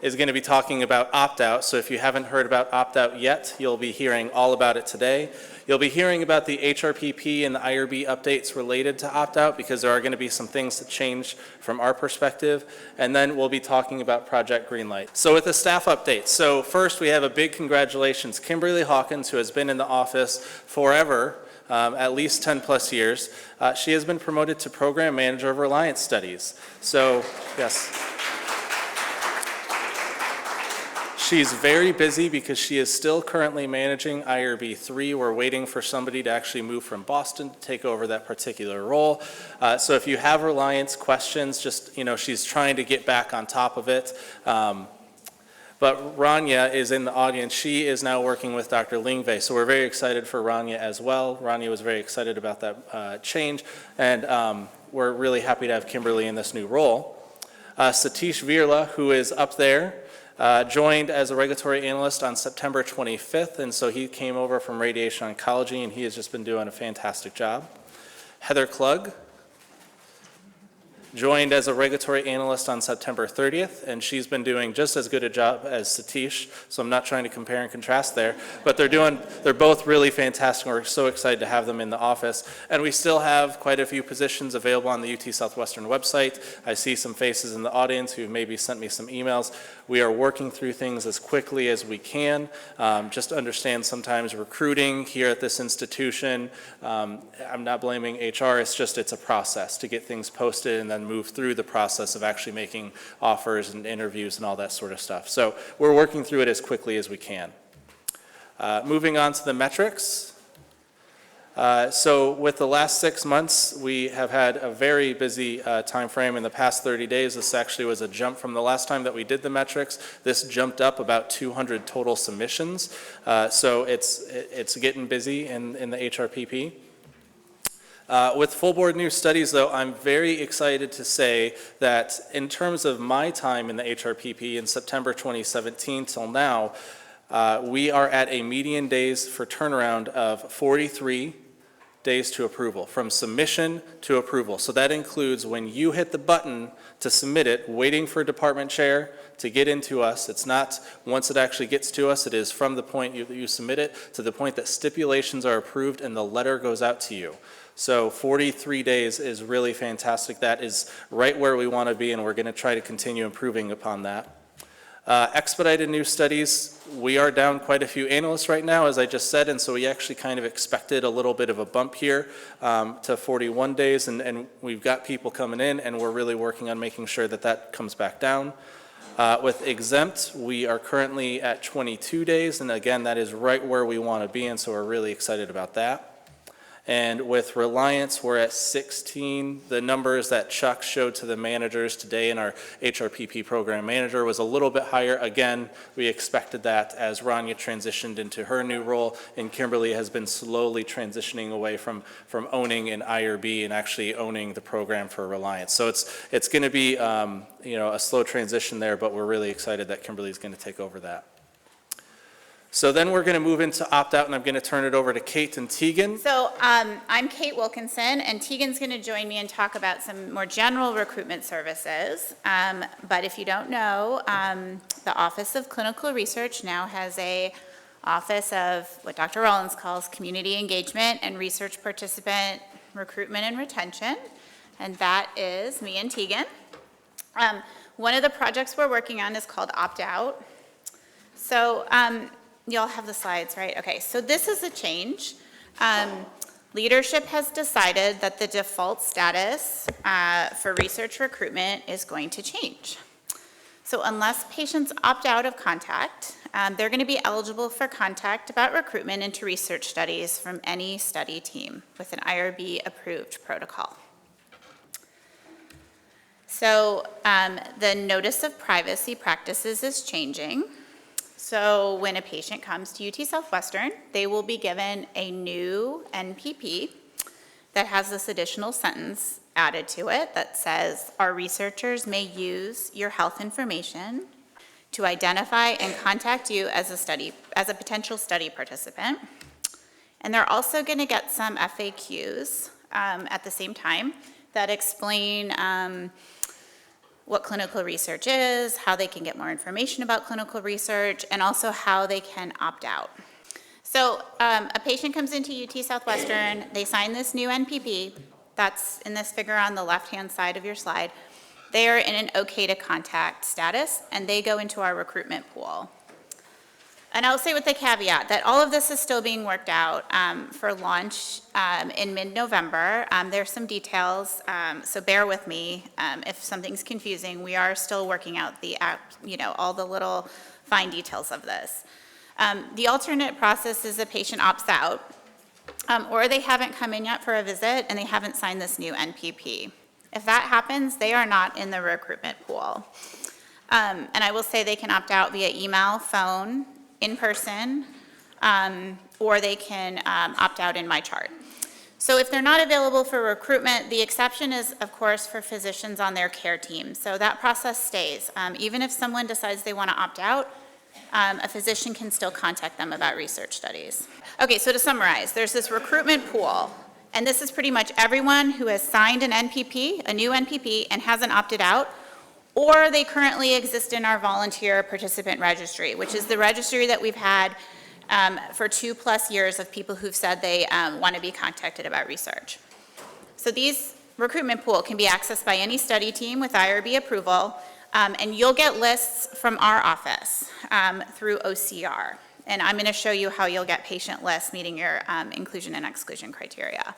is going to be talking about opt-out. So if you haven't heard about opt-out yet, you'll be hearing all about it today. You'll be hearing about the HRPP and the IRB updates related to opt-out because there are going to be some things that change from our perspective. And then we'll be talking about Project Greenlight. So with the staff updates, so first we have a big congratulations. Kimberly Hawkins, who has been in the office forever, at least 10 plus years, she has been promoted to Program Manager of Reliance Studies. So, yes. She's very busy because she is still currently managing IRB 3. We're waiting for somebody to actually move from Boston to take over that particular role. So if you have Reliance questions, just, she's trying to get back on top of it. But Rania is in the audience. She is now working with Dr. Lingvei, so we're very excited for Rania as well. Rania was very excited about that change, and we're really happy to have Kimberly in this new role. Satish Virla, who is up there, joined as a regulatory analyst on September 25th, and so he came over from radiation oncology, and he has just been doing a fantastic job. Heather Klug joined as a regulatory analyst on September 30th, and she's been doing just as good a job as Satish, so I'm not trying to compare and contrast there, but they're both really fantastic, and we're so excited to have them in the office. And we still have quite a few positions available on the UT Southwestern website. I see some faces in the audience who maybe sent me some emails. We are working through things as quickly as we can. Just to understand sometimes recruiting here at this institution, I'm not blaming HR, it's a process to get things posted and then move through the process of actually making offers and interviews and all that sort of stuff. So we're working through it as quickly as we can. Moving on to the metrics. So with the last 6 months, we have had a very busy time frame in the past 30 days. This actually was a jump from the last time that we did the metrics. This jumped up about 200 total submissions. So it's getting busy in the HRPP. With full board new studies, though, I'm very excited to say that in terms of my time in the HRPP in September 2017 till now, we are at a median days for turnaround of 43 days to approval, from submission to approval. So that includes when you hit the button to submit it, waiting for department chair to get into us. It's not once it actually gets to us, it is from the point you submit it to the point that stipulations are approved and the letter goes out to you. So 43 days is really fantastic. That is right where we want to be, and we're going to try to continue improving upon that. Expedited new studies, we are down quite a few analysts right now, as I just said, and so we actually kind of expected a little bit of a bump here to 41 days, and we've got people coming in, and we're really working on making sure that that comes back down. With exempt, we are currently at 22 days, and again, that is right where we want to be, and so we're really excited about that. And with Reliance, we're at 16. The numbers that Chuck showed to the managers today in our HRPP program manager was a little bit higher. Again, we expected that as Rania transitioned into her new role, and Kimberly has been slowly transitioning away from owning an IRB and actually owning the program for Reliance. So it's going to be a slow transition there, but we're really excited that Kimberly is going to take over that. So then we're going to move into opt-out, and I'm going to turn it over to Kate and Tegan. So I'm Kate Wilkinson, and Tegan's going to join me and talk about some more general recruitment services. But if you don't know, the Office of Clinical Research now has a office of what Dr. Rollins calls community engagement and research participant recruitment and retention, and that is me and Tegan. One of the projects we're working on is called opt-out. So you'll have the slides, right? Okay, so this is a change. Leadership has decided that the default status for research recruitment is going to change. So unless patients opt out of contact, they're going to be eligible for contact about recruitment into research studies from any study team with an IRB approved protocol. So the notice of privacy practices is changing. So when a patient comes to UT Southwestern, they will be given a new NPP that has this additional sentence added to it that says, our researchers may use your health information to identify and contact you as a potential study participant. And they're also going to get some FAQs at the same time that explain what clinical research is, how they can get more information about clinical research, and also how they can opt out. So a patient comes into UT Southwestern, they sign this new NPP, that's in this figure on the left-hand side of your slide. They are in an okay to contact status, and they go into our recruitment pool. And I'll say with the caveat that all of this is still being worked out for launch in mid-November. There's some details, so bear with me if something's confusing. We are still working out the, all the little fine details of this. The alternate process is a patient opts out, or they haven't come in yet for a visit and they haven't signed this new NPP. If that happens, they are not in the recruitment pool. And I will say they can opt out via email, phone, in person, or they can opt out in my chart. So if they're not available for recruitment, the exception is, of course, for physicians on their care team. So that process stays. Even if someone decides they want to opt out, a physician can still contact them about research studies. Okay, so to summarize, there's this recruitment pool, and this is pretty much everyone who has signed an NPP, a new NPP, and hasn't opted out, or they currently exist in our volunteer participant registry, which is the registry that we've had for 2+ years of people who've said they want to be contacted about research. So these recruitment pool can be accessed by any study team with IRB approval, and you'll get lists from our office through OCR. And I'm going to show you how you'll get patient lists meeting your inclusion and exclusion criteria.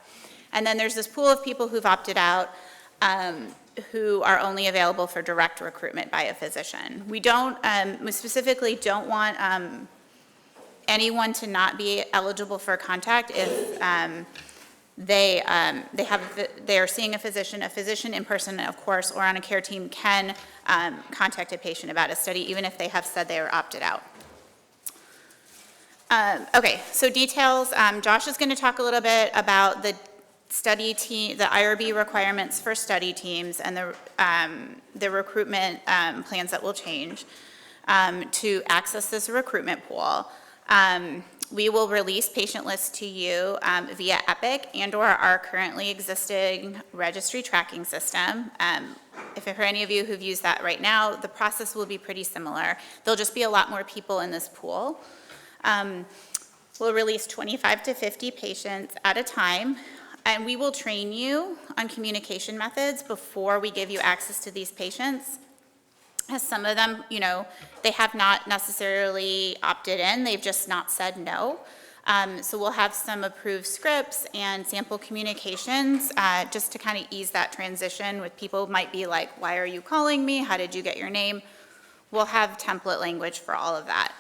And then there's this pool of people who've opted out who are only available for direct recruitment by a physician. We specifically don't want anyone to not be eligible for contact if they are seeing a physician in person, of course, or on a care team can contact a patient about a study, even if they have said they are opted out. Okay, so details. Josh is going to talk a little bit about the study team, the IRB requirements for study teams, and the recruitment plans that will change to access this recruitment pool. We will release patient lists to you via Epic and/or our currently existing registry tracking system. If for any of you who've used that right now, the process will be pretty similar. There'll just be a lot more people in this pool. We'll release 25 to 50 patients at a time, and we will train you on communication methods before we give you access to these patients. As some of them, they have not necessarily opted in, they've just not said no. So we'll have some approved scripts and sample communications just to kind of ease that transition with people who might be like, why are you calling me? How did you get your name? We'll have template language for all of that.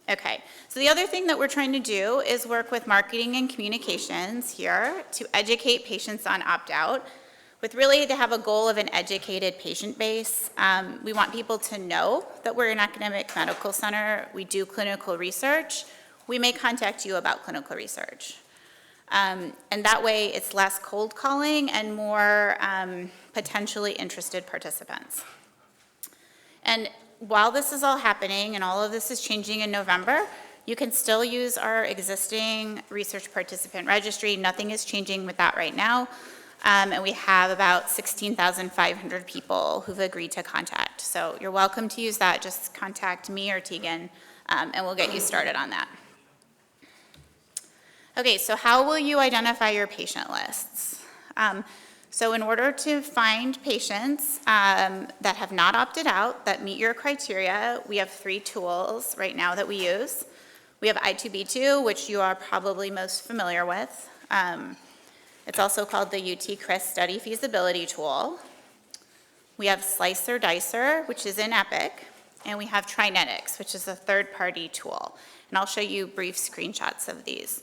Okay, so the other thing that we're trying to do is work with marketing and communications here to educate patients on opt-out, with really to have a goal of an educated patient base. We want people to know that we're an academic medical center, we do clinical research, we may contact you about clinical research. And that way it's less cold calling and more potentially interested participants. And while this is all happening and all of this is changing in November, you can still use our existing research participant registry. Nothing is changing with that right now. And we have about 16,500 people who've agreed to contact. So you're welcome to use that. Just contact me or Tegan, and we'll get you started on that. Okay, so how will you identify your patient lists? So in order to find patients that have not opted out, that meet your criteria, we have 3 tools right now that we use. We have I2B2, which you are probably most familiar with. It's also called the UT CRIS Study Feasibility Tool. We have Slice or Dicer, which is in Epic, and we have Trinetics, which is a third-party tool. And I'll show you brief screenshots of these.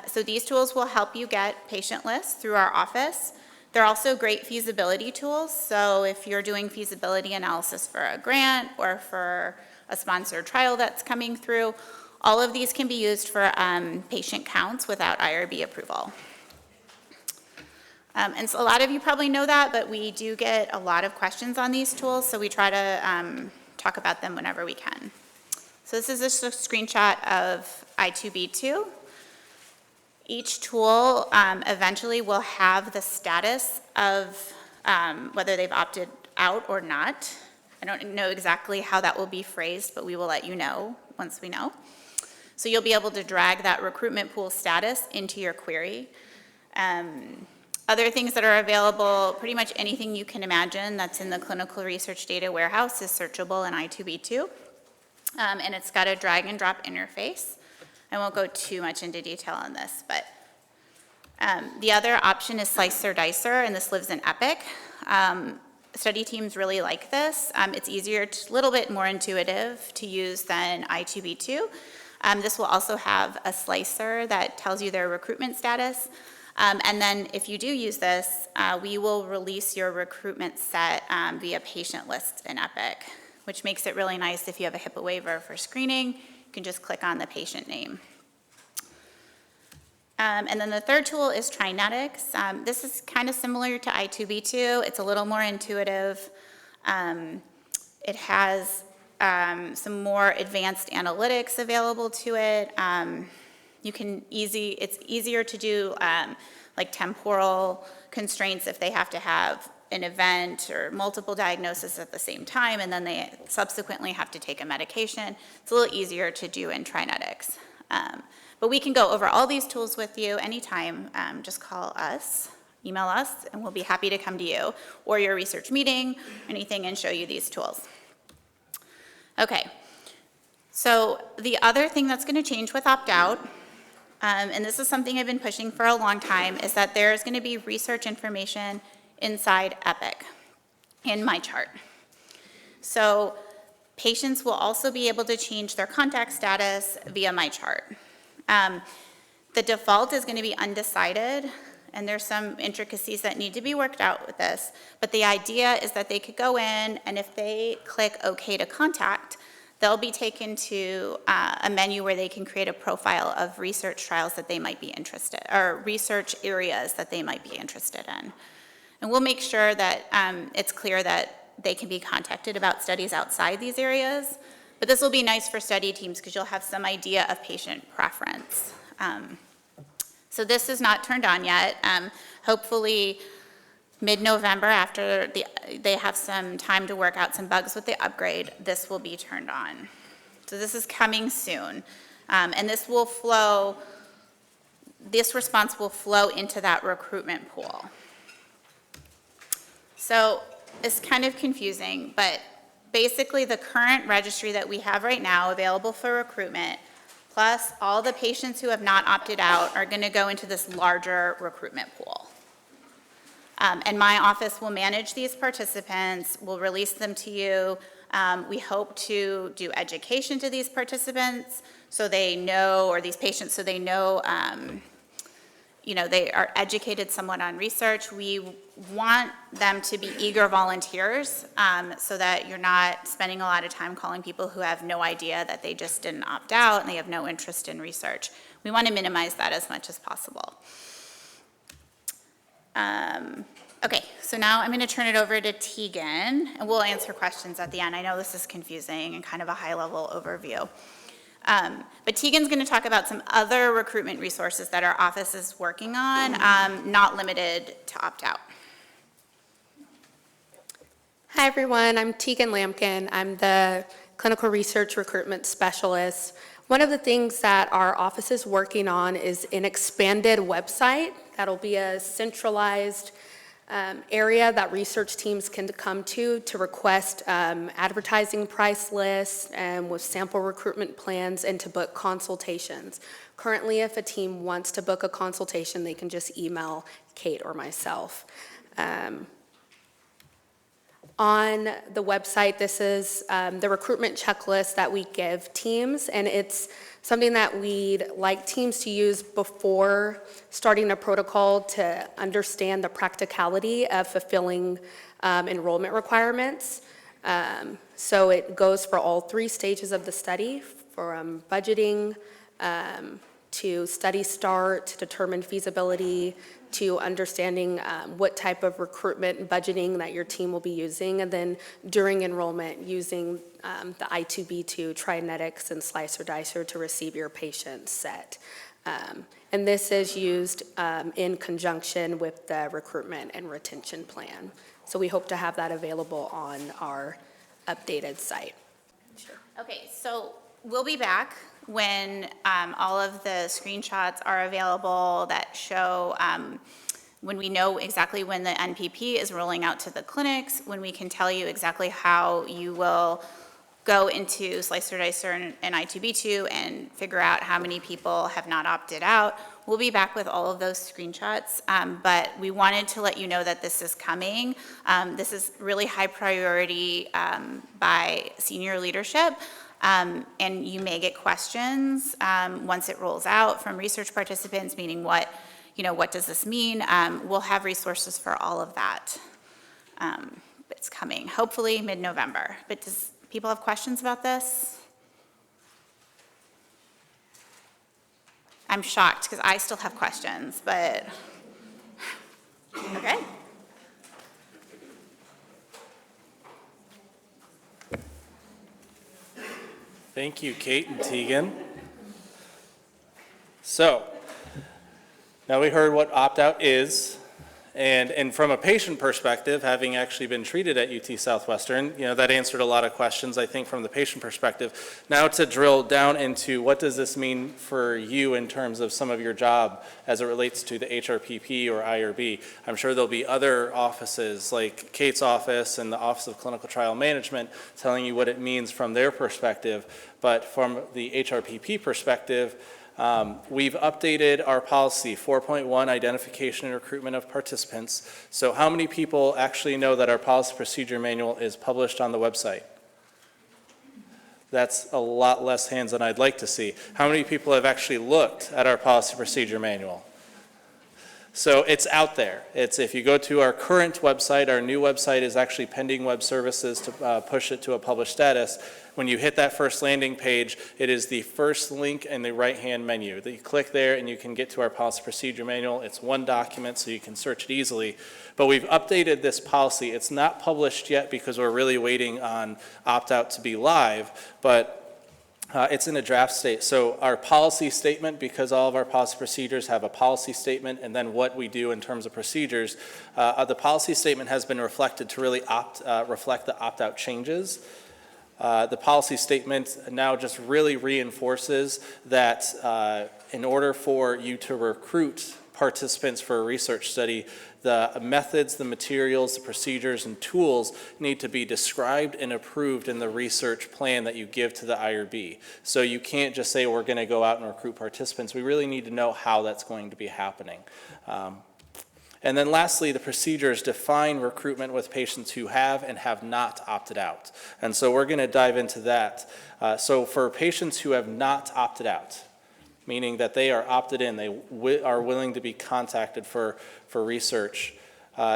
So these tools will help you get patient lists through our office. They're also great feasibility tools. So if you're doing feasibility analysis for a grant or for a sponsored trial that's coming through, all of these can be used for patient counts without IRB approval. And so a lot of you probably know that, but we do get a lot of questions on these tools, so we try to talk about them whenever we can. So this is just a screenshot of I2B2. Each tool eventually will have the status of whether they've opted out or not. I don't know exactly how that will be phrased, but we will let you know once we know. So you'll be able to drag that recruitment pool status into your query. Other things that are available, pretty much anything you can imagine that's in the clinical research data warehouse is searchable in I2B2. And it's got a drag and drop interface. I won't go too much into detail on this, but the other option is Slice or Dicer, and this lives in Epic. Study teams really like this. It's easier, a little bit more intuitive to use than I2B2. This will also have a slicer that tells you their recruitment status. And then if you do use this, we will release your recruitment set via patient list in Epic, which makes it really nice if you have a HIPAA waiver for screening. You can just click on the patient name. And then the third tool is Trinetics. This is kind of similar to I2B2. It's a little more intuitive. It has some more advanced analytics available to it. It's easier to do like temporal constraints if they have to have an event or multiple diagnoses at the same time, and then they subsequently have to take a medication. It's a little easier to do in Trinetics. But we can go over all these tools with you anytime. Just call us, email us, and we'll be happy to come to you or your research meeting, anything, and show you these tools. Okay, so the other thing that's going to change with opt-out, and this is something I've been pushing for a long time, is that there's going to be research information inside Epic in MyChart. So patients will also be able to change their contact status via MyChart. The default is going to be undecided, and there's some intricacies that need to be worked out with this, but the idea is that they could go in, and if they click OK to contact, they'll be taken to a menu where they can create a profile of research trials that they might be interested, or research areas that they might be interested in. And we'll make sure that it's clear that they can be contacted about studies outside these areas, but this will be nice for study teams because you'll have some idea of patient preference. So this is not turned on yet. Hopefully mid-November, after they have some time to work out some bugs with the upgrade, this will be turned on. So this is coming soon. And this response will flow into that recruitment pool. So it's kind of confusing, but basically the current registry that we have right now available for recruitment, plus all the patients who have not opted out, are going to go into this larger recruitment pool. And my office will manage these participants, we'll release them to you. We hope to do education to these participants so they know, or these patients so they know, they are educated somewhat on research. We want them to be eager volunteers so that you're not spending a lot of time calling people who have no idea that they just didn't opt out and they have no interest in research. We want to minimize that as much as possible. Okay, so now I'm going to turn it over to Tegan, and we'll answer questions at the end. I know this is confusing and kind of a high-level overview. But Tegan's going to talk about some other recruitment resources that our office is working on, not limited to opt-out. Hi, everyone. I'm Tegan Lampkin. I'm the Clinical Research Recruitment Specialist. One of the things that our office is working on is an expanded website that'll be a centralized area that research teams can come to request advertising price lists and with sample recruitment plans and to book consultations. Currently, if a team wants to book a consultation, they can just email Kate or myself. On the website, this is the recruitment checklist that we give teams, and it's something that we'd like teams to use before starting a protocol to understand the practicality of fulfilling enrollment requirements. So it goes for all 3 stages of the study, from budgeting to study start, to determine feasibility, to understanding what type of recruitment and budgeting that your team will be using, and then during enrollment using the I2B2, Trinetics, and Slice or Dicer to receive your patient set. And this is used in conjunction with the recruitment and retention plan. So we hope to have that available on our updated site. Okay, so we'll be back when all of the screenshots are available that show when we know exactly when the NPP is rolling out to the clinics, when we can tell you exactly how you will go into Slicer, Dicer, and I2B2 and figure out how many people have not opted out. We'll be back with all of those screenshots, but we wanted to let you know that this is coming. This is really high priority by senior leadership, and you may get questions once it rolls out from research participants, meaning what does this mean? We'll have resources for all of that. It's coming, hopefully mid-November. But does people have questions about this? I'm shocked because I still have questions, but okay. Thank you, Kate and Tegan. So, now we heard what opt-out is, and from a patient perspective, having actually been treated at UT Southwestern, that answered a lot of questions, I think, from the patient perspective. Now to drill down into what does this mean for you in terms of some of your job as it relates to the HRPP or IRB. I'm sure there'll be other offices like Kate's office and the Office of Clinical Trial Management telling you what it means from their perspective, but from the HRPP perspective, we've updated our policy 4.1, identification and recruitment of participants. So how many people actually know that our policy procedure manual is published on the website? That's a lot less hands than I'd like to see. How many people have actually looked at our policy procedure manual? So it's out there. If you go to our current website, our new website is actually pending web services to push it to a published status. When you hit that first landing page, it is the first link in the right-hand menu. You click there and you can get to our policy procedure manual. It's one document, so you can search it easily. But we've updated this policy. It's not published yet because we're really waiting on opt-out to be live, but it's in a draft state. So our policy statement, because all of our policy procedures have a policy statement and then what we do in terms of procedures, the policy statement has been reflected to really reflect the opt-out changes. The policy statement now just really reinforces that in order for you to recruit participants for a research study, the methods, the materials, the procedures, and tools need to be described and approved in the research plan that you give to the IRB. So you can't just say we're going to go out and recruit participants. We really need to know how that's going to be happening. And then lastly, the procedures define recruitment with patients who have and have not opted out. And so we're going to dive into that. So for patients who have not opted out, meaning that they are opted in, they are willing to be contacted for research.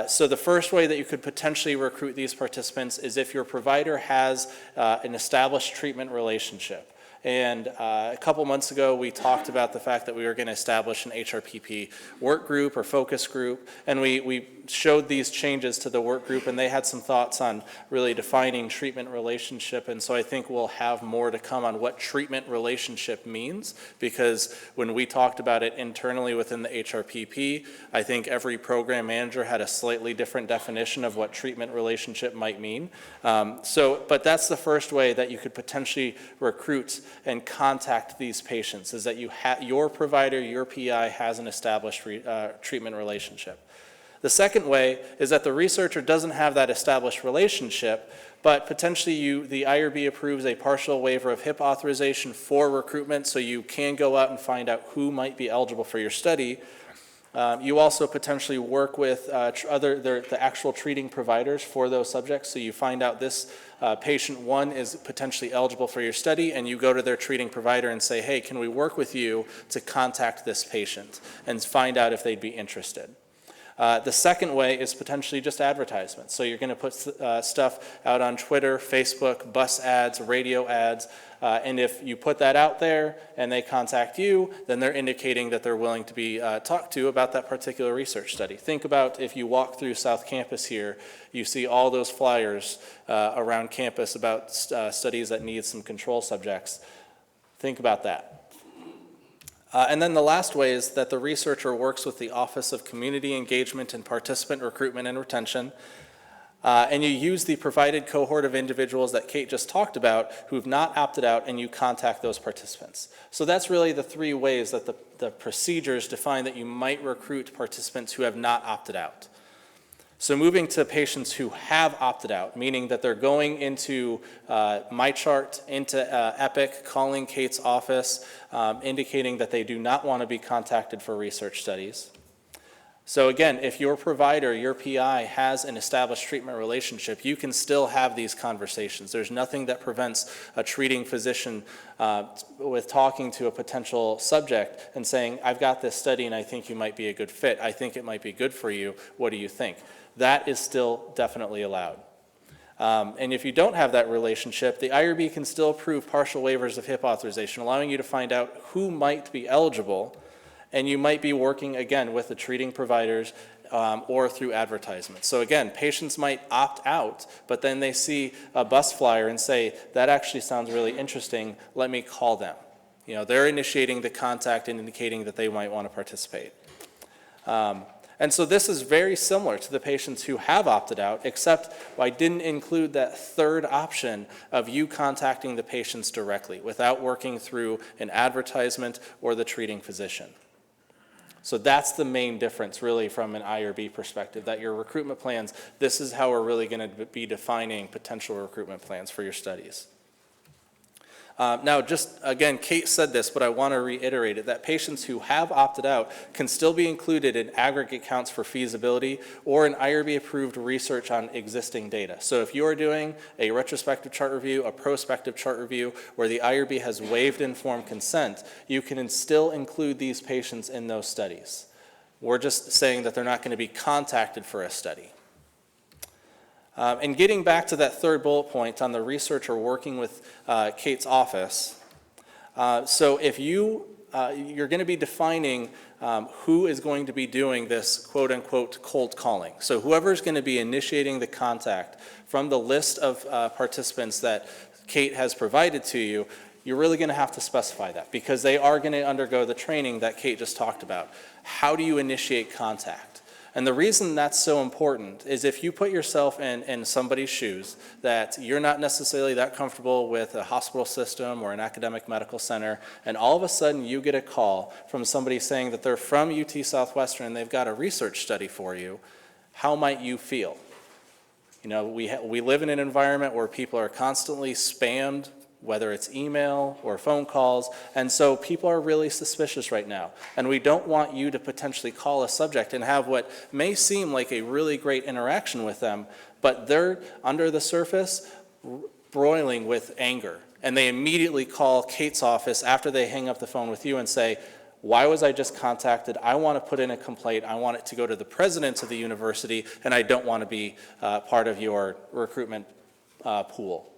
So the first way that you could potentially recruit these participants is if your provider has an established treatment relationship. And a couple months ago, we talked about the fact that we were going to establish an HRPP work group or focus group, and we showed these changes to the work group, and they had some thoughts on really defining treatment relationship, and so I think we'll have more to come on what treatment relationship means, because when we talked about it internally within the HRPP, I think every program manager had a slightly different definition of what treatment relationship might mean. But that's the first way that you could potentially recruit and contact these patients, is that your provider, your PI has an established treatment relationship. The second way is that the researcher doesn't have that established relationship, but potentially the IRB approves a partial waiver of HIP authorization for recruitment, so you can go out and find out who might be eligible for your study. You also potentially work with the actual treating providers for those subjects, so you find out this patient one is potentially eligible for your study, and you go to their treating provider and say, hey, can we work with you to contact this patient and find out if they'd be interested. The second way is potentially just advertisements. So you're going to put stuff out on Twitter, Facebook, bus ads, radio ads, and if you put that out there and they contact you, then they're indicating that they're willing to be talked to about that particular research study. Think about if you walk through South Campus here, you see all those flyers around campus about studies that need some control subjects. Think about that. And then the last way is that the researcher works with the Office of Community Engagement and Participant Recruitment and Retention, and you use the provided cohort of individuals that Kate just talked about who have not opted out, and you contact those participants. So that's really the three ways that the procedures define that you might recruit participants who have not opted out. So moving to patients who have opted out, meaning that they're going into MyChart, into Epic, calling Kate's office, indicating that they do not want to be contacted for research studies. So again, if your provider, your PI, has an established treatment relationship, you can still have these conversations. There's nothing that prevents a treating physician with talking to a potential subject and saying, I've got this study and I think you might be a good fit. I think it might be good for you. What do you think? That is still definitely allowed. And if you don't have that relationship, the IRB can still approve partial waivers of HIP authorization, allowing you to find out who might be eligible, and you might be working, again, with the treating providers or through advertisements. So again, patients might opt out, but then they see a bus flyer and say, that actually sounds really interesting, let me call them. You know, they're initiating the contact and indicating that they might want to participate. And so this is very similar to the patients who have opted out, except I didn't include that third option of you contacting the patients directly without working through an advertisement or the treating physician. So that's the main difference really from an IRB perspective, that your recruitment plans, this is how we're really going to be defining potential recruitment plans for your studies. Now, just again, Kate said this, but I want to reiterate it, that patients who have opted out can still be included in aggregate counts for feasibility or an IRB-approved research on existing data. So if you are doing a retrospective chart review, a prospective chart review, where the IRB has waived informed consent, you can still include these patients in those studies. We're just saying that they're not going to be contacted for a study. And getting back to that third bullet point on the researcher working with Kate's office, so if you're going to be defining who is going to be doing this quote-unquote cold calling. So whoever's going to be initiating the contact from the list of participants that Kate has provided to you, you're really going to have to specify that because they are going to undergo the training that Kate just talked about. How do you initiate contact? And the reason that's so important is if you put yourself in somebody's shoes that you're not necessarily that comfortable with a hospital system or an academic medical center, and all of a sudden you get a call from somebody saying that they're from UT Southwestern and they've got a research study for you, how might you feel? You know, we live in an environment where people are constantly spammed, whether it's email or phone calls, and so people are really suspicious right now. And we don't want you to potentially call a subject and have what may seem like a really great interaction with them, but they're under the surface broiling with anger. And they immediately call Kate's office after they hang up the phone with you and say, why was I just contacted? I want to put in a complaint. I want it to go to the president of the university, and I don't want to be part of your recruitment pool.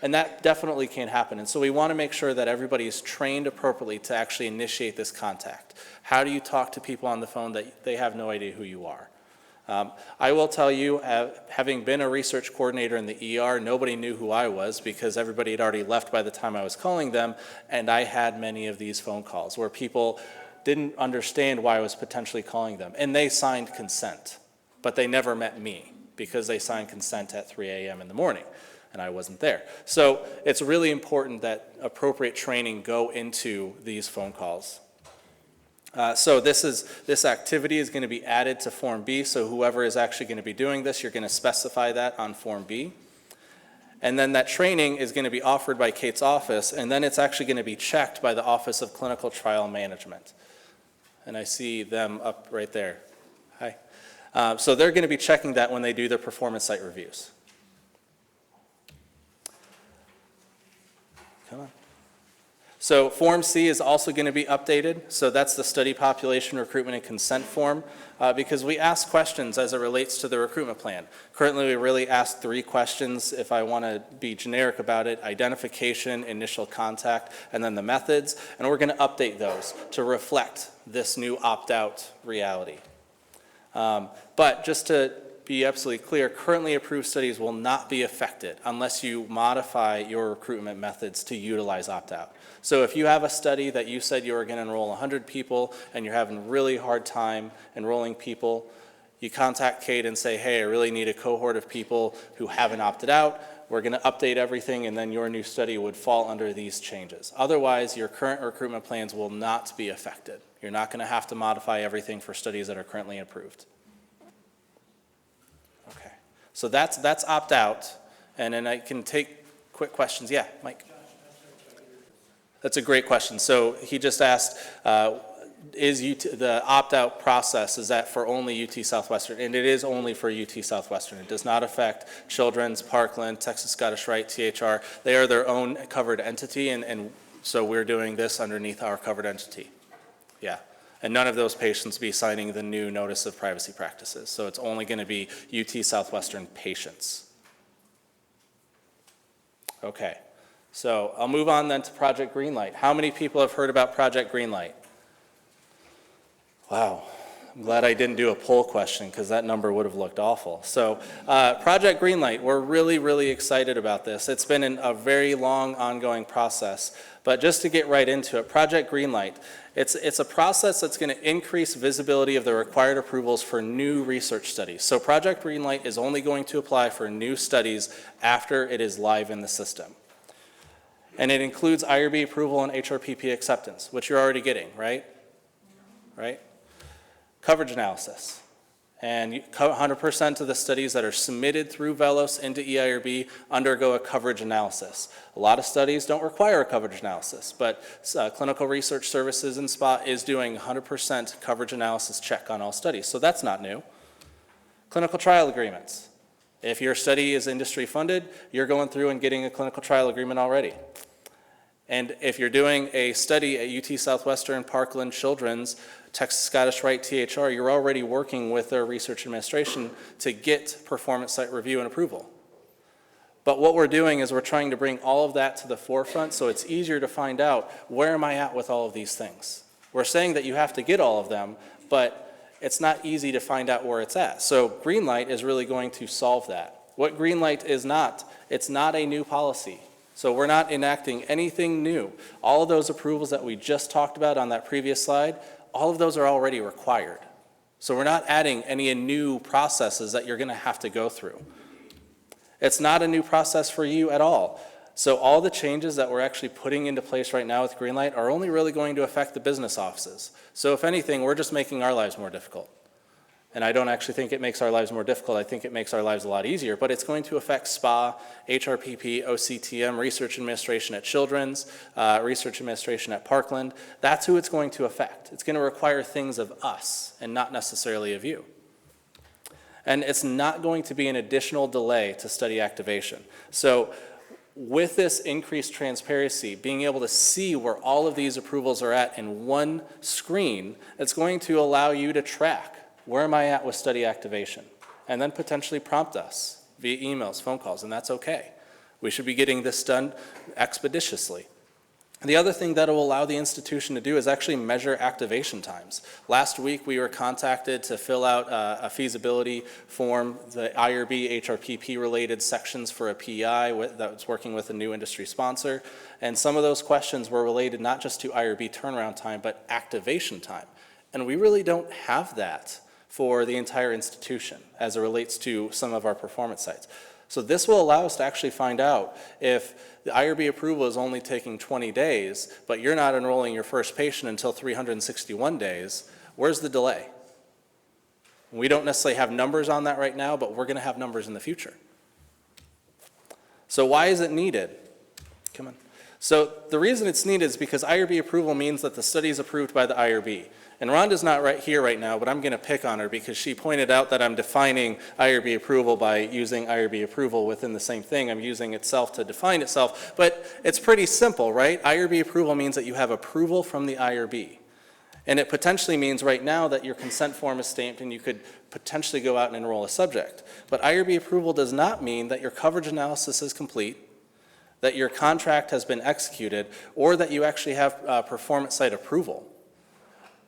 And that definitely can happen. And so we want to make sure that everybody is trained appropriately to actually initiate this contact. How do you talk to people on the phone that they have no idea who you are? I will tell you, having been a research coordinator in the ER, nobody knew who I was because everybody had already left by the time I was calling them, and I had many of these phone calls where people didn't understand why I was potentially calling them, and they signed consent, but they never met me because they signed consent at 3 a.m. in the morning. And I wasn't there. So it's really important that appropriate training go into these phone calls. So this activity is going to be added to Form B, so whoever is actually going to be doing this, you're going to specify that on Form B. And then that training is going to be offered by Kate's office, and then it's actually going to be checked by the Office of Clinical Trial Management. And I see them up right there. Hi. So they're going to be checking that when they do their performance site reviews. Come on. So Form C is also going to be updated. So that's the study population recruitment and consent form because we ask questions as it relates to the recruitment plan. Currently, we really ask 3 questions if I want to be generic about it: identification, initial contact, and then the methods. And we're going to update those to reflect this new opt-out reality. But just to be absolutely clear, currently approved studies will not be affected unless you modify your recruitment methods to utilize opt-out. So if you have a study that you said you were going to enroll 100 people and you're having a really hard time enrolling people, you contact Kate and say, hey, I really need a cohort of people who haven't opted out. We're going to update everything, and then your new study would fall under these changes. Otherwise, your current recruitment plans will not be affected. You're not going to have to modify everything for studies that are currently approved. Okay, so that's opt-out, and then I can take quick questions. Yeah, Mike? That's a great question. So he just asked, is the opt-out process, is that for only UT Southwestern? And it is only for UT Southwestern. It does not affect Children's, Parkland, Texas Scottish Rite, THR. They are their own covered entity, and so we're doing this underneath our covered entity. Yeah. And none of those patients be signing the new notice of privacy practices. So it's only going to be UT Southwestern patients. Okay. So I'll move on then to Project Greenlight. How many people have heard about Project Greenlight? Wow, I'm glad I didn't do a poll question because that number would have looked awful. So Project Greenlight, we're really, really excited about this. It's been a very long ongoing process, but just to get right into it, Project Greenlight, it's a process that's going to increase visibility of the required approvals for new research studies. So Project Greenlight is only going to apply for new studies after it is live in the system. And it includes IRB approval and HRPP acceptance, which you're already getting, right? Right? Coverage analysis. And 100% of the studies that are submitted through Velos into EIRB undergo a coverage analysis. A lot of studies don't require a coverage analysis, but Clinical Research Services and SPA is doing 100% coverage analysis check on all studies, so that's not new. Clinical trial agreements. If your study is industry funded, you're going through and getting a clinical trial agreement already. And if you're doing a study at UT Southwestern, Parkland, Children's, Texas Scottish Rite, THR, you're already working with their research administration to get performance site review and approval. But what we're doing is we're trying to bring all of that to the forefront so it's easier to find out where am I at with all of these things. We're saying that you have to get all of them, but it's not easy to find out where it's at. So Greenlight is really going to solve that. What Greenlight is not, it's not a new policy. So we're not enacting anything new. All of those approvals that we just talked about on that previous slide, all of those are already required. So we're not adding any new processes that you're going to have to go through. It's not a new process for you at all. So all the changes that we're actually putting into place right now with Greenlight are only really going to affect the business offices. So if anything, we're just making our lives more difficult. And I don't actually think it makes our lives more difficult. I think it makes our lives a lot easier, but it's going to affect SPA, HRPP, OCTM, research administration at Children's, research administration at Parkland. That's who it's going to affect. It's going to require things of us and not necessarily of you. And it's not going to be an additional delay to study activation. So with this increased transparency, being able to see where all of these approvals are at in one screen, it's going to allow you to track where am I at with study activation, and then potentially prompt us via emails, phone calls, and that's okay. We should be getting this done expeditiously. The other thing that will allow the institution to do is actually measure activation times. Last week, we were contacted to fill out a feasibility form, the IRB, HRPP related sections for a PEI that was working with a new industry sponsor. And some of those questions were related not just to IRB turnaround time, but activation time. And we really don't have that for the entire institution as it relates to some of our performance sites. So this will allow us to actually find out if the IRB approval is only taking 20 days, but you're not enrolling your first patient until 361 days, where's the delay? We don't necessarily have numbers on that right now, but we're going to have numbers in the future. So why is it needed? Come on. So the reason it's needed is because IRB approval means that the study is approved by the IRB. And Rhonda's not right here right now, but I'm going to pick on her because she pointed out that I'm defining IRB approval by using IRB approval within the same thing. I'm using itself to define itself, but it's pretty simple, right? IRB approval means that you have approval from the IRB. And it potentially means right now that your consent form is stamped and you could potentially go out and enroll a subject. But IRB approval does not mean that your coverage analysis is complete, that your contract has been executed, or that you actually have performance site approval.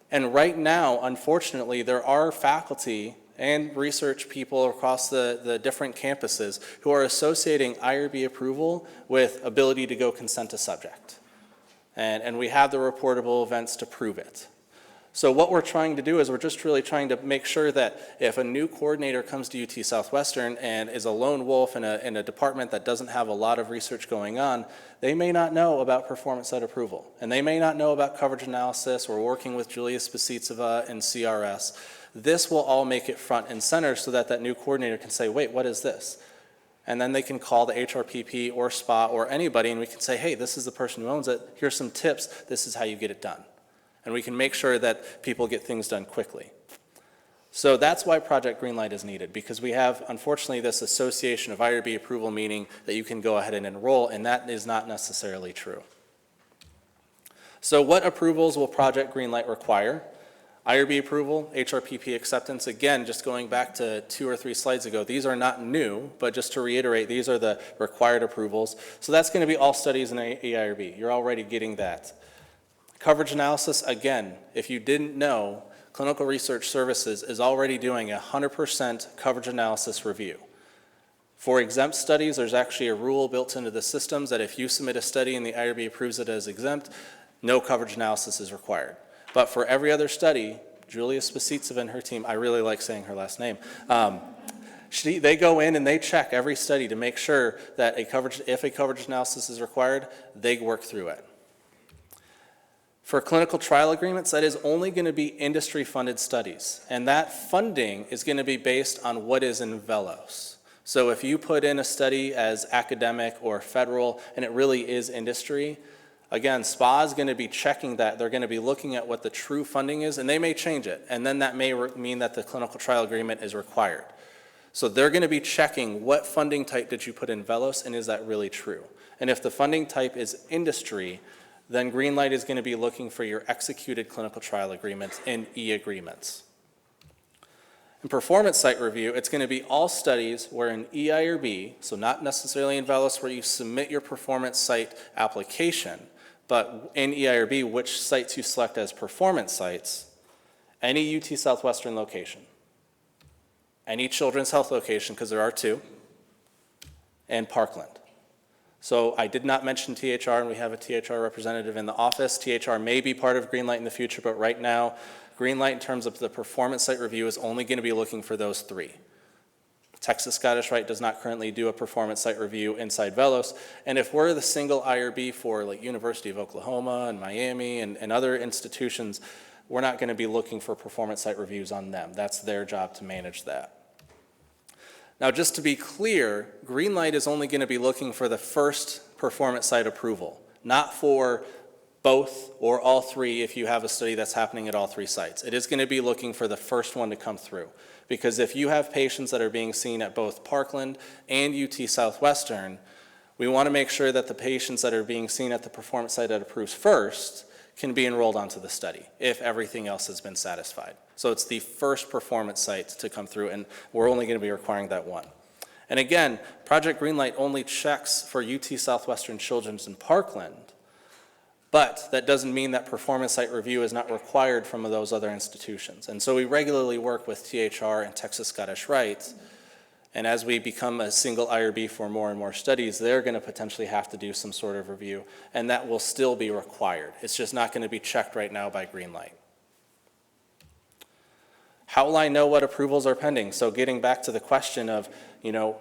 And right now, unfortunately, there are faculty and research people across the different campuses who are associating IRB approval with ability to go consent a subject. And we have the reportable events to prove it. So what we're trying to do is we're just really trying to make sure that if a new coordinator comes to UT Southwestern and is a lone wolf in a department that doesn't have a lot of research going on, they may not know about performance site approval. And they may not know about coverage analysis or working with Julia Spasitseva and CRS. This will all make it front and center so that that new coordinator can say, wait, what is this? And then they can call the HRPP or SPA or anybody and we can say, hey, this is the person who owns it. Here's some tips. This is how you get it done. And we can make sure that people get things done quickly. So that's why Project Greenlight is needed, because we have, unfortunately, this association of IRB approval, meaning that you can go ahead and enroll, and that is not necessarily true. So what approvals will Project Greenlight require? IRB approval, HRPP acceptance, again, just going back to 2 or 3 slides ago, these are not new, but just to reiterate, these are the required approvals. So that's going to be all studies in EIRB. You're already getting that. Coverage analysis, again, if you didn't know, Clinical Research Services is already doing a 100% coverage analysis review. For exempt studies, there's actually a rule built into the systems that if you submit a study and the IRB approves it as exempt, no coverage analysis is required. But for every other study, Julia Spasitseva and her team, I really like saying her last name, they go in and they check every study to make sure that if a coverage analysis is required, they work through it. For clinical trial agreements, that is only going to be industry-funded studies, and that funding is going to be based on what is in Velos. So if you put in a study as academic or federal, and it really is industry, again, SPA is going to be checking that. They're going to be looking at what the true funding is, and they may change it, and then that may mean that the clinical trial agreement is required. So they're going to be checking what funding type did you put in Velos, and is that really true? And if the funding type is industry, then Greenlight is going to be looking for your executed clinical trial agreements and e-agreements. In performance site review, it's going to be all studies where in EIRB, so not necessarily in Velos where you submit your performance site application, but in EIRB, which sites you select as performance sites, any UT Southwestern location, any Children's Health location, because there are 2, and Parkland. So I did not mention THR, and we have a THR representative in the office. THR may be part of Greenlight in the future, but right now, Greenlight in terms of the performance site review is only going to be looking for those 3. Texas Scottish Rite does not currently do a performance site review inside Velos, and if we're the single IRB for like University of Oklahoma and Miami and other institutions, we're not going to be looking for performance site reviews on them. That's their job to manage that. Now, just to be clear, Greenlight is only going to be looking for the first performance site approval, not for both or all 3 if you have a study that's happening at all 3 sites. It is going to be looking for the first one to come through. Because if you have patients that are being seen at both Parkland and UT Southwestern, we want to make sure that the patients that are being seen at the performance site that approves first can be enrolled onto the study if everything else has been satisfied. So it's the first performance site to come through, and we're only going to be requiring that one. And again, Project Greenlight only checks for UT Southwestern Children's in Parkland, but that doesn't mean that performance site review is not required from those other institutions. And so we regularly work with THR and Texas Scottish Rite, and as we become a single IRB for more and more studies, they're going to potentially have to do some sort of review, and that will still be required. It's just not going to be checked right now by Greenlight. How will I know what approvals are pending? So getting back to the question of,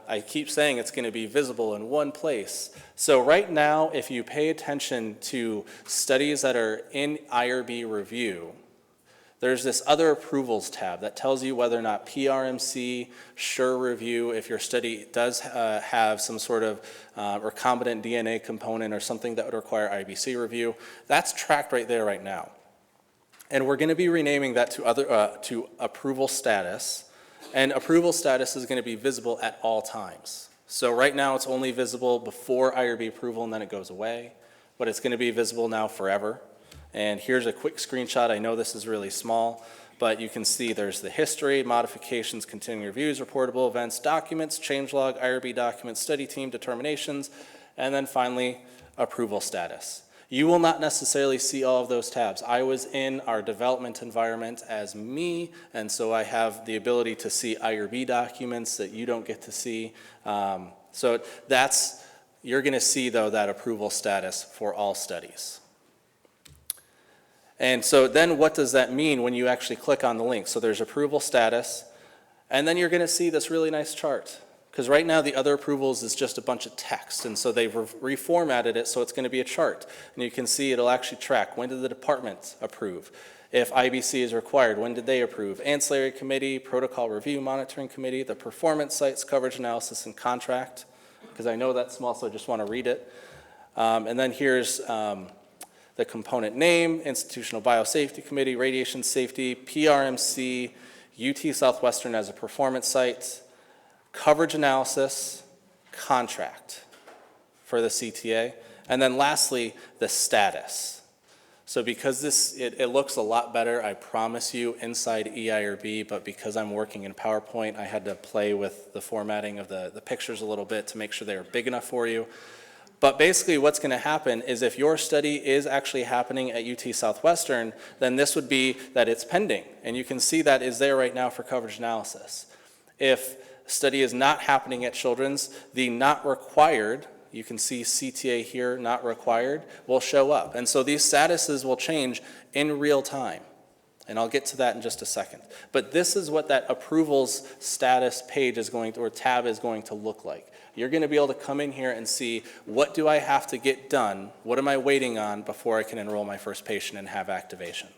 I keep saying it's going to be visible in one place. So right now, if you pay attention to studies that are in IRB review, there's this other approvals tab that tells you whether or not PRMC, SURE review, if your study does have some sort of recombinant DNA component or something that would require IBC review, that's tracked right there right now. And we're going to be renaming that to approval status, and approval status is going to be visible at all times. So right now it's only visible before IRB approval and then it goes away, but it's going to be visible now forever. And here's a quick screenshot. I know this is really small, but you can see there's the history, modifications, continuing reviews, reportable events, documents, changelog, IRB documents, study team determinations, and then finally approval status. You will not necessarily see all of those tabs. I was in our development environment as me, and so I have the ability to see IRB documents that you don't get to see. So you're going to see, though, that approval status for all studies. And so then what does that mean when you actually click on the link? So there's approval status, and then you're going to see this really nice chart. Because right now the other approvals is just a bunch of text, and so they've reformatted it so it's going to be a chart. And you can see it'll actually track, when did the department approve? If IBC is required, when did they approve? Ancillary committee, protocol review monitoring committee, the performance sites, coverage analysis, and contract. Because I know that's small, so I just want to read it. And then here's the component name, institutional biosafety committee, radiation safety, PRMC, UT Southwestern as a performance site, coverage analysis, contract for the CTA, and then lastly, the status. So because it looks a lot better, I promise you, inside EIRB, but because I'm working in PowerPoint, I had to play with the formatting of the pictures a little bit to make sure they were big enough for you. But basically what's going to happen is if your study is actually happening at UT Southwestern, then this would be that it's pending, and you can see that is there right now for coverage analysis. If study is not happening at Children's, the not required, you can see CTA here, not required, will show up. And so these statuses will change in real time. And I'll get to that in just a second. But this is what that approvals status page is going to, or tab is going to look like. You're going to be able to come in here and see, what do I have to get done? What am I waiting on before I can enroll my first patient and have activation?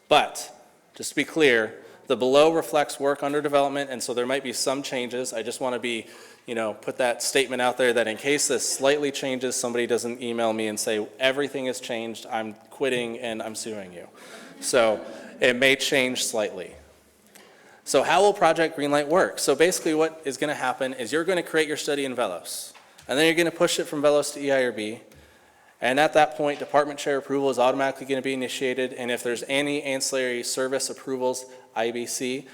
But, just to be clear, the below reflects work under development, and so there might be some changes. I just want to put that statement out there that in case this slightly changes, somebody doesn't email me and say, everything has changed, I'm quitting and I'm suing you. So it may change slightly. So how will Project Greenlight work? So basically what is going to happen is you're going to create your study in Velos, and then you're going to push it from Velos to EIRB. And at that point, department chair approval is automatically going to be initiated, and if there's any ancillary service approvals, IBC,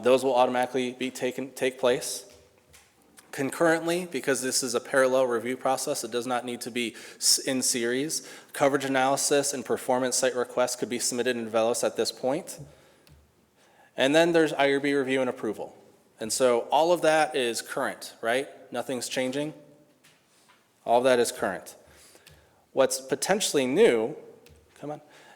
those will automatically take place. Concurrently, because this is a parallel review process, it does not need to be in series. Coverage analysis and performance site requests could be submitted in Velos at this point. And then there's IRB review and approval. And so all of that is current, right? Nothing's changing. All of that is current. What's potentially new,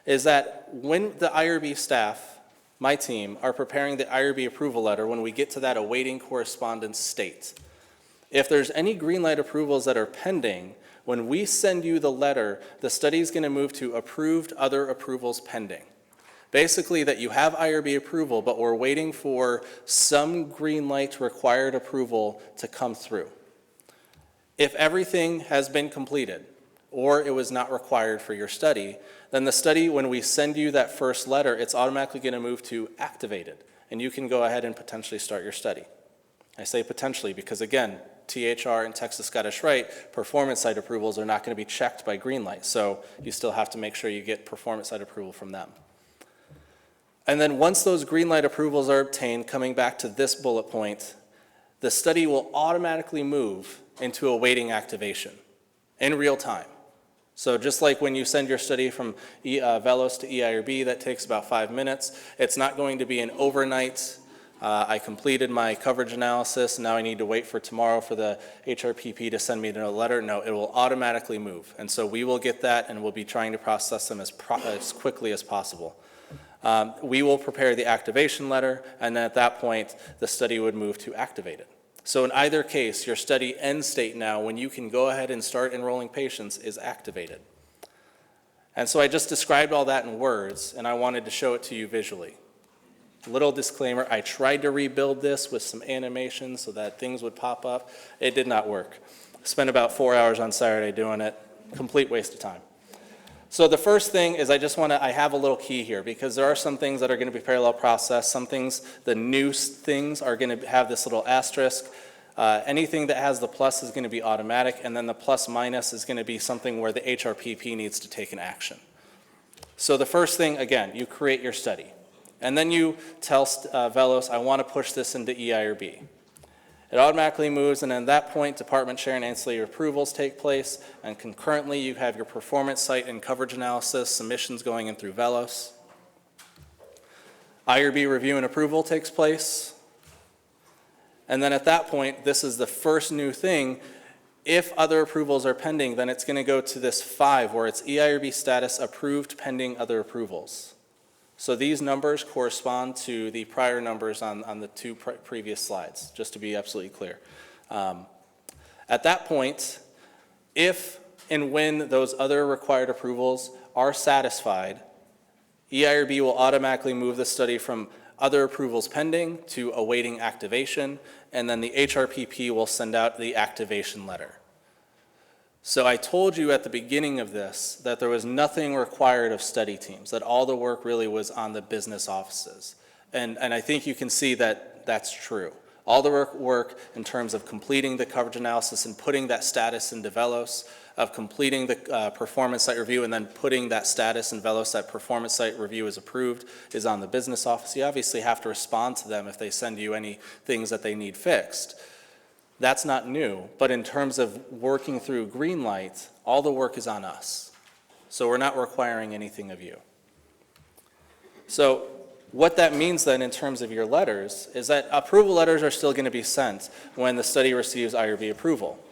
is that when the IRB staff, my team, are preparing the IRB approval letter, when we get to that awaiting correspondence state, if there's any Greenlight approvals that are pending, when we send you the letter, the study is going to move to approved other approvals pending. Basically that you have IRB approval, but we're waiting for some Greenlight required approval to come through. If everything has been completed, or it was not required for your study, then the study, when we send you that first letter, it's automatically going to move to activated, and you can go ahead and potentially start your study. I say potentially because, again, THR and Texas Scottish Rite performance site approvals are not going to be checked by Greenlight, so you still have to make sure you get performance site approval from them. And then once those Greenlight approvals are obtained, coming back to this bullet point, the study will automatically move into awaiting activation in real time. So just like when you send your study from Velos to EIRB, that takes about 5 minutes. It's not going to be an overnight, I completed my coverage analysis, now I need to wait for tomorrow for the HRPP to send me a letter. No, it will automatically move. And so we will get that, and we'll be trying to process them as quickly as possible. We will prepare the activation letter, and at that point, the study would move to activated. So in either case, your study end state now, when you can go ahead and start enrolling patients, is activated. And so I just described all that in words, and I wanted to show it to you visually. Little disclaimer, I tried to rebuild this with some animation so that things would pop up. It did not work. Spent about 4 hours on Saturday doing it. Complete waste of time. So the first thing is I have a little key here because there are some things that are going to be parallel process. Some things, the new things are going to have this little asterisk. Anything that has the plus is going to be automatic, and then the plus minus is going to be something where the HRPP needs to take an action. So the first thing, again, you create your study. And then you tell Velos, I want to push this into EIRB. It automatically moves, and at that point, department chair and ancillary approvals take place, and concurrently, you have your performance site and coverage analysis submissions going in through Velos. IRB review and approval takes place. And then at that point, this is the first new thing. If other approvals are pending, then it's going to go to this 5, where it's EIRB status approved pending other approvals. So these numbers correspond to the prior numbers on the two previous slides, just to be absolutely clear. At that point, if and when those other required approvals are satisfied, EIRB will automatically move the study from other approvals pending to awaiting activation, and then the HRPP will send out the activation letter. So I told you at the beginning of this that there was nothing required of study teams, that all the work really was on the business offices. And I think you can see that that's true. All the work in terms of completing the coverage analysis and putting that status in Velos, of completing the performance site review and then putting that status in Velos, that performance site review is approved, is on the business office. You obviously have to respond to them if they send you any things that they need fixed. That's not new, but in terms of working through Greenlight, all the work is on us. So we're not requiring anything of you. So what that means then in terms of your letters is that approval letters are still going to be sent when the study receives IRB approval.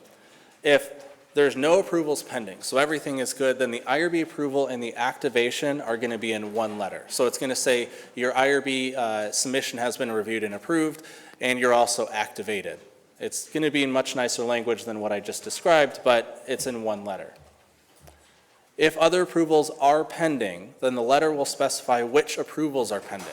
If there's no approvals pending, so everything is good, then the IRB approval and the activation are going to be in one letter. So it's going to say your IRB submission has been reviewed and approved, and you're also activated. It's going to be in much nicer language than what I just described, but it's in one letter. If other approvals are pending, then the letter will specify which approvals are pending.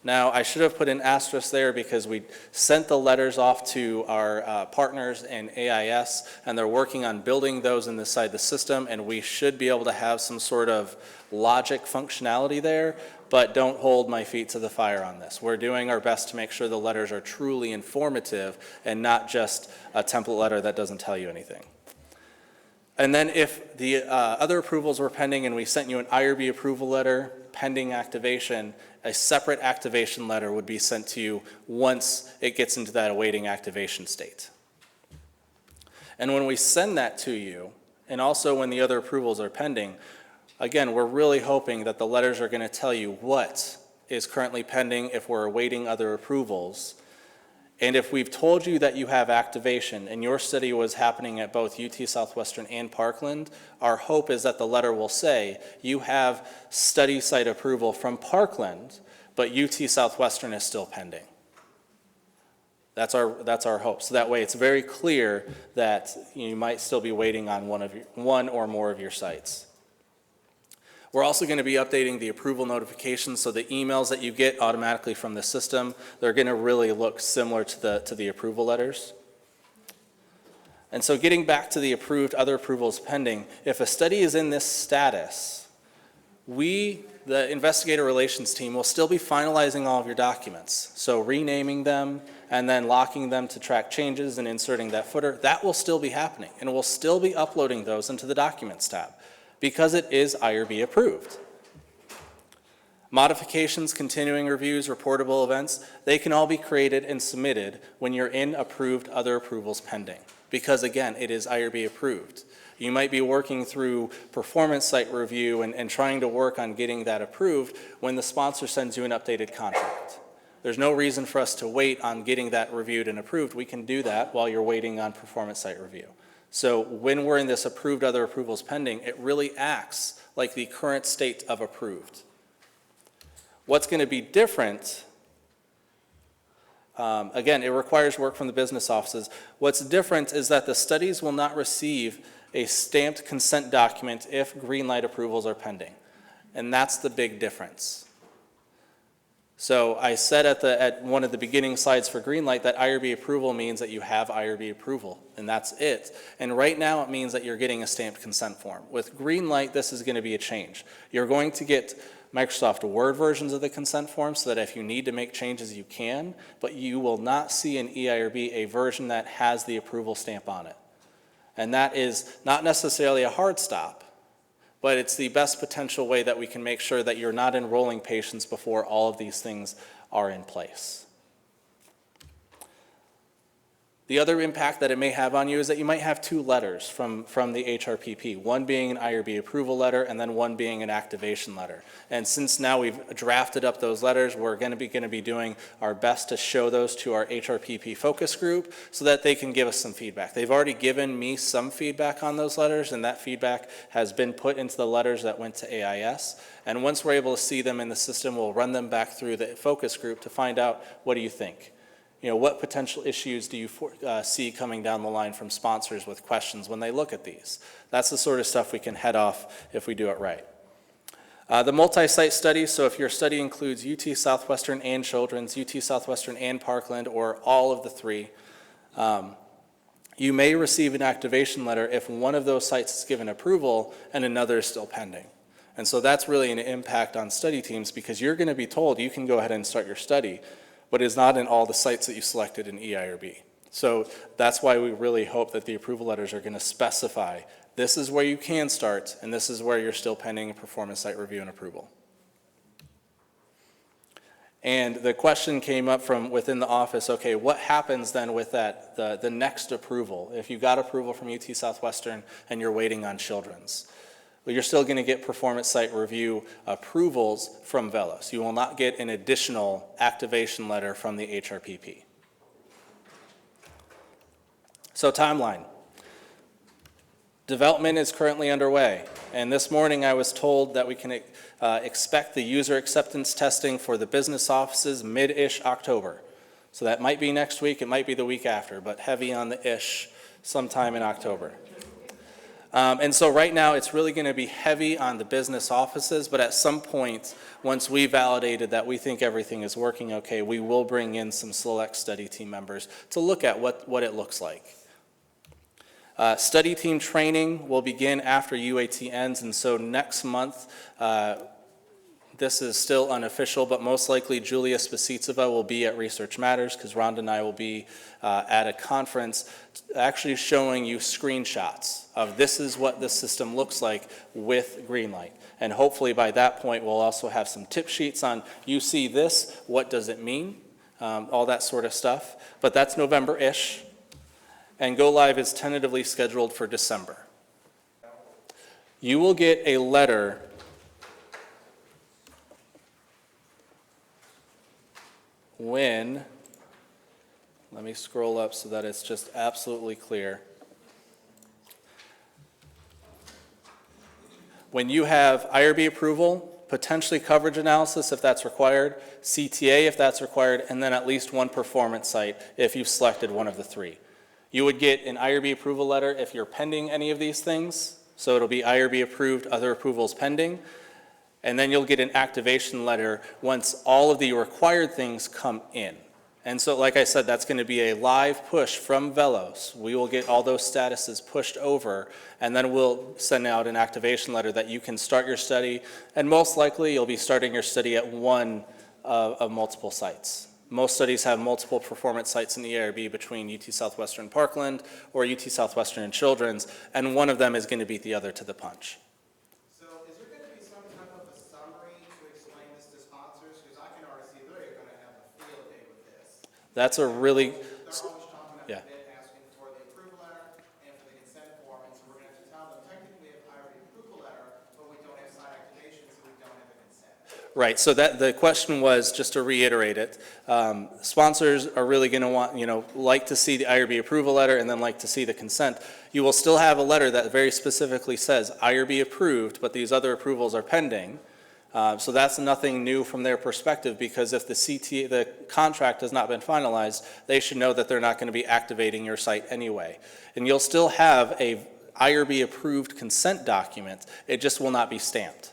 Now, I should have put an asterisk there because we sent the letters off to our partners in AIS, and they're working on building those inside the system, and we should be able to have some sort of logic functionality there, but don't hold my feet to the fire on this. We're doing our best to make sure the letters are truly informative and not just a template letter that doesn't tell you anything. And then if the other approvals were pending and we sent you an IRB approval letter pending activation, a separate activation letter would be sent to you once it gets into that awaiting activation state. And when we send that to you, and also when the other approvals are pending, again, we're really hoping that the letters are going to tell you what is currently pending if we're awaiting other approvals. And if we've told you that you have activation and your study was happening at both UT Southwestern and Parkland, our hope is that the letter will say you have study site approval from Parkland, but UT Southwestern is still pending. That's our hope. So that way it's very clear that you might still be waiting on one or more of your sites. We're also going to be updating the approval notifications, so the emails that you get automatically from the system, they're going to really look similar to the approval letters. And so getting back to the approved, other approvals pending, if a study is in this status, we, the investigator relations team, will still be finalizing all of your documents. So renaming them and then locking them to track changes and inserting that footer, that will still be happening. And we'll still be uploading those into the Documents tab, because it is IRB approved. Modifications, continuing reviews, reportable events, they can all be created and submitted when you're in approved other approvals pending, because again, it is IRB approved. You might be working through performance site review and trying to work on getting that approved when the sponsor sends you an updated contract. There's no reason for us to wait on getting that reviewed and approved. We can do that while you're waiting on performance site review. So when we're in this approved other approvals pending, it really acts like the current state of approved. What's going to be different, again, it requires work from the business offices. What's different is that the studies will not receive a stamped consent document if Greenlight approvals are pending. And that's the big difference. So I said at one of the beginning slides for Greenlight that IRB approval means that you have IRB approval, and that's it. And right now it means that you're getting a stamped consent form. With Greenlight, this is going to be a change. You're going to get Microsoft Word versions of the consent form so that if you need to make changes, you can, but you will not see in EIRB a version that has the approval stamp on it. And that is not necessarily a hard stop, but it's the best potential way that we can make sure that you're not enrolling patients before all of these things are in place. The other impact that it may have on you is that you might have two letters from the HRPP, one being an IRB approval letter and then one being an activation letter. And since now we've drafted up those letters, we're going to be doing our best to show those to our HRPP focus group so that they can give us some feedback. They've already given me some feedback on those letters, and that feedback has been put into the letters that went to AIS. And once we're able to see them in the system, we'll run them back through the focus group to find out, what do you think? What potential issues do you see coming down the line from sponsors with questions when they look at these? That's the sort of stuff we can head off if we do it right. The multi-site study, so if your study includes UT Southwestern and Children's, UT Southwestern and Parkland, or all of the three, you may receive an activation letter if one of those sites is given approval and another is still pending. And so that's really an impact on study teams, because you're going to be told you can go ahead and start your study, but it's not in all the sites that you selected in EIRB. So that's why we really hope that the approval letters are going to specify this is where you can start, and this is where you're still pending a performance site review and approval. And the question came up from within the office, okay, what happens then with that, the next approval? If you got approval from UT Southwestern and you're waiting on Children's, well, you're still going to get performance site review approvals from Velos. You will not get an additional activation letter from the HRPP. So timeline. Development is currently underway, and this morning I was told that we can expect the user acceptance testing for the business offices mid-ish October. So that might be next week, it might be the week after, but heavy on the ish sometime in October. And so right now it's really going to be heavy on the business offices, but at some point, once we validated that we think everything is working okay, we will bring in some select study team members to look at what it looks like. Study team training will begin after UAT ends, and so next month, this is still unofficial, but most likely Julia Spasitsova will be at Research Matters, because Rhonda and I will be at a conference actually showing you screenshots of this is what the system looks like with Greenlight. And hopefully by that point, we'll also have some tip sheets on, you see this, what does it mean? All that sort of stuff. But that's November-ish, and go live is tentatively scheduled for December. You will get a letter when, let me scroll up so that it's just absolutely clear. When you have IRB approval, potentially coverage analysis if that's required, CTA if that's required, and then at least one performance site if you've selected one of the three. You would get an IRB approval letter if you're pending any of these things, so it'll be IRB approved, other approvals pending. And then you'll get an activation letter once all of the required things come in. And so, like I said, that's going to be a live push from Velos. We will get all those statuses pushed over, and then we'll send out an activation letter that you can start your study, and most likely you'll be starting your study at one of multiple sites. Most studies have multiple performance sites in the ARB between UT Southwestern Parkland or UT Southwestern and Children's, and one of them is going to beat the other to the punch. That's a really, they're always chomping at yeah. the bit asking for the approval letter and for the consent form, and so we're going to have to tell them, technically we have IRB approval letter, but we don't have site activation, so we don't have the consent. Right, so that the question was, just to reiterate it, sponsors are really going to want, like to see the IRB approval letter and then like to see the consent. You will still have a letter that very specifically says IRB approved, but these other approvals are pending. So that's nothing new from their perspective, because if the contract has not been finalized, they should know that they're not going to be activating your site anyway. And you'll still have a IRB approved consent document, it just will not be stamped.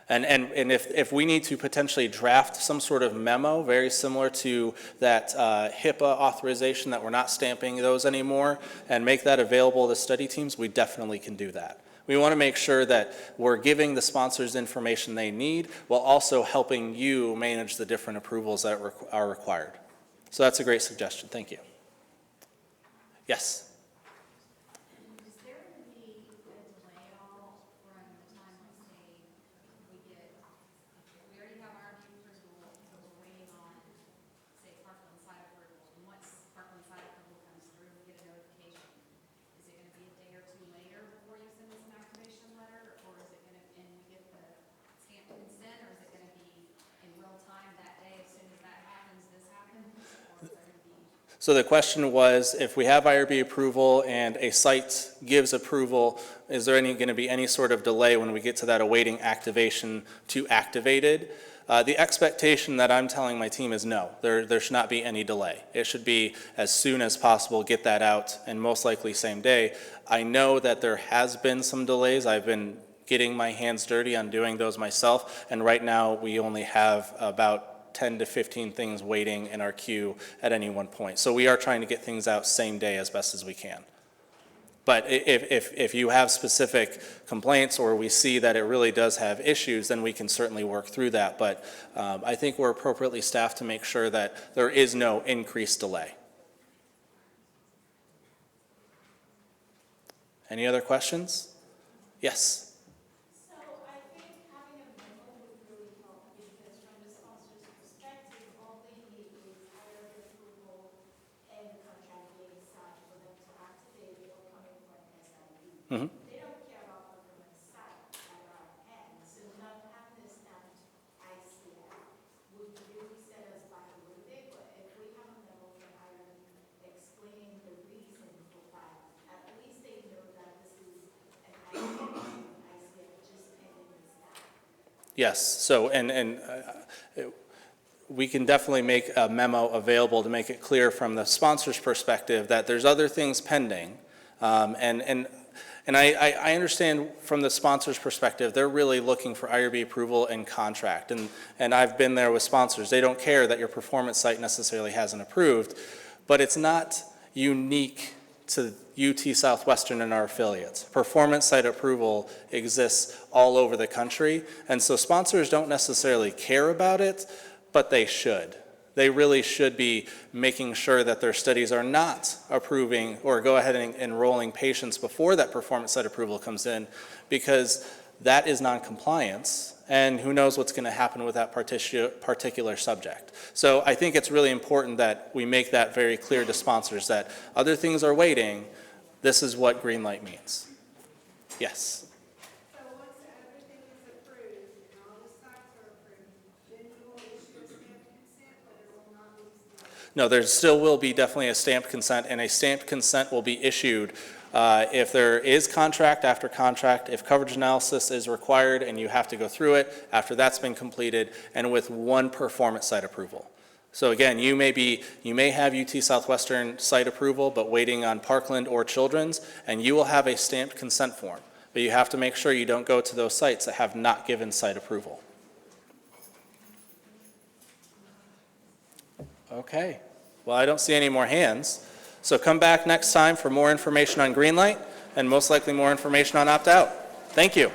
And if we need to potentially draft some sort of memo very similar to that HIPAA authorization that we're not stamping those anymore and make that available to study teams, we definitely can do that. We want to make sure that we're giving the sponsors information they need while also helping you manage the different approvals that are required. So that's a great suggestion. Thank you. Yes? Is there going to be a delay at all from the time, like, say, we already have our approval, but we're waiting on, say, Parkland site approval, and once Parkland site approval comes So the question was, if we have IRB approval and a site gives approval, is there going to be any sort of delay when we get to that awaiting activation to activated? The expectation that I'm telling my team is no, there should not be any delay. It should be as soon as possible, get that out, and most likely same day. I know that there has been some delays. I've been getting my hands dirty on doing those myself, and right now we only have about 10 to 15 things waiting in our queue at any one point. So we are trying to get things out same day as best as we can. But if you have specific complaints or we see that it really does have issues, then we can certainly work through that. But I think we're appropriately staffed to make sure that there is no increased delay. Any other questions? Yes. So I think having a memo would really help, because from the sponsor's perspective, all they need is either the approval and the contract being signed for them to activate it or coming for an SIP. Mhm. They don't care about the government side at our end, so not having this stamped ICF would really set us back a little bit, but if we have a memo from Ireland explaining the reason for that, at least they know that this is an ICF just pending the stamp. Yes, so, we can definitely make a memo available to make it clear from the sponsor's perspective that there's other things pending. And I understand from the sponsor's perspective, they're really looking for IRB approval and contract. And I've been there with sponsors. They don't care that your performance site necessarily hasn't approved, but it's not unique to UT Southwestern and our affiliates. Performance site approval exists all over the country, and so sponsors don't necessarily care about it, but they should. They really should be making sure that their studies are not approving or go ahead and enrolling patients before that performance site approval comes in, because that is non-compliance, and who knows what's going to happen with that particular subject. So I think it's really important that we make that very clear to sponsors that other things are waiting. This is what Greenlight means. Yes. So once everything is approved and all the sites are approved, then you will issue a stamped consent, but it will not be stamped. No, there still will be definitely a stamped consent, and a stamped consent will be issued if there is contract after contract, if coverage analysis is required and you have to go through it after that's been completed, and with one performance site approval. So again, you may have UT Southwestern site approval, but waiting on Parkland or Children's, and you will have a stamped consent form. But you have to make sure you don't go to those sites that have not given site approval. Okay, well, I don't see any more hands. So come back next time for more information on Greenlight and most likely more information on opt-out. Thank you.